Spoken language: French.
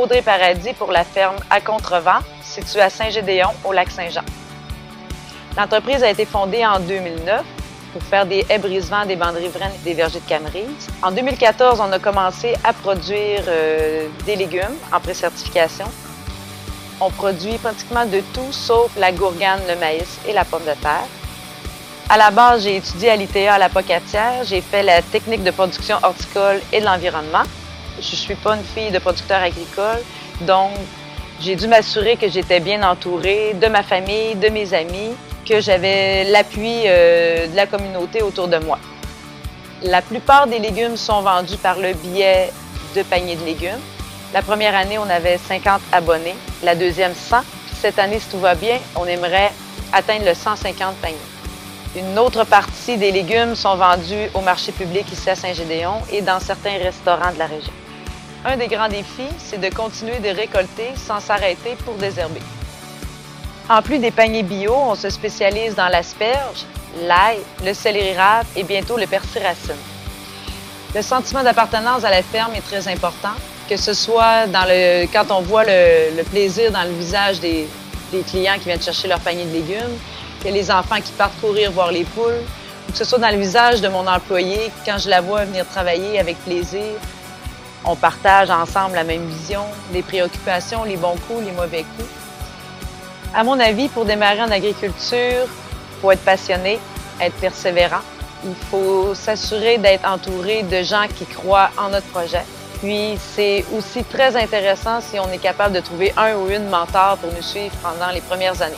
Audrey Paradis pour la ferme à Contrevent, située à Saint-Gédéon, au Lac-Saint-Jean. L'entreprise a été fondée en 2009 pour faire des haies brise-vent, des bandes riveraines et des vergers de camerise. En 2014, on a commencé à produire des légumes en pré-certification. On produit pratiquement de tout sauf la gourgane, le maïs et la pomme de terre. À la base, j'ai étudié à l'ITA à la Pocatière. J'ai fait la technique de production horticole et de l'environnement. Je ne suis pas une fille de producteur agricole, donc j'ai dû m'assurer que j'étais bien entourée de ma famille, de mes amis, que j'avais l'appui de la communauté autour de moi. La plupart des légumes sont vendus par le biais de paniers de légumes. La première année, on avait 50 abonnés, la deuxième 100. Puis cette année, si tout va bien, on aimerait atteindre le 150 paniers. Une autre partie des légumes sont vendus au marché public ici à Saint-Gédéon et dans certains restaurants de la région. Un des grands défis, c'est de continuer de récolter sans s'arrêter pour désherber. En plus des paniers bio, on se spécialise dans l'asperge, l'ail, le céleri rave et bientôt le persil racine. Le sentiment d'appartenance à la ferme est très important, que ce soit quand on voit le plaisir dans le visage des clients qui viennent chercher leur panier de légumes, que les enfants qui partent courir voir les poules, ou que ce soit dans le visage de mon employé, quand je la vois venir travailler avec plaisir. On partage ensemble la même vision, les préoccupations, les bons coups, les mauvais coups. À mon avis, pour démarrer en agriculture, il faut être passionné, être persévérant. Il faut s'assurer d'être entouré de gens qui croient en notre projet. Puis, c'est aussi très intéressant si on est capable de trouver un ou une mentor pour nous suivre pendant les premières années.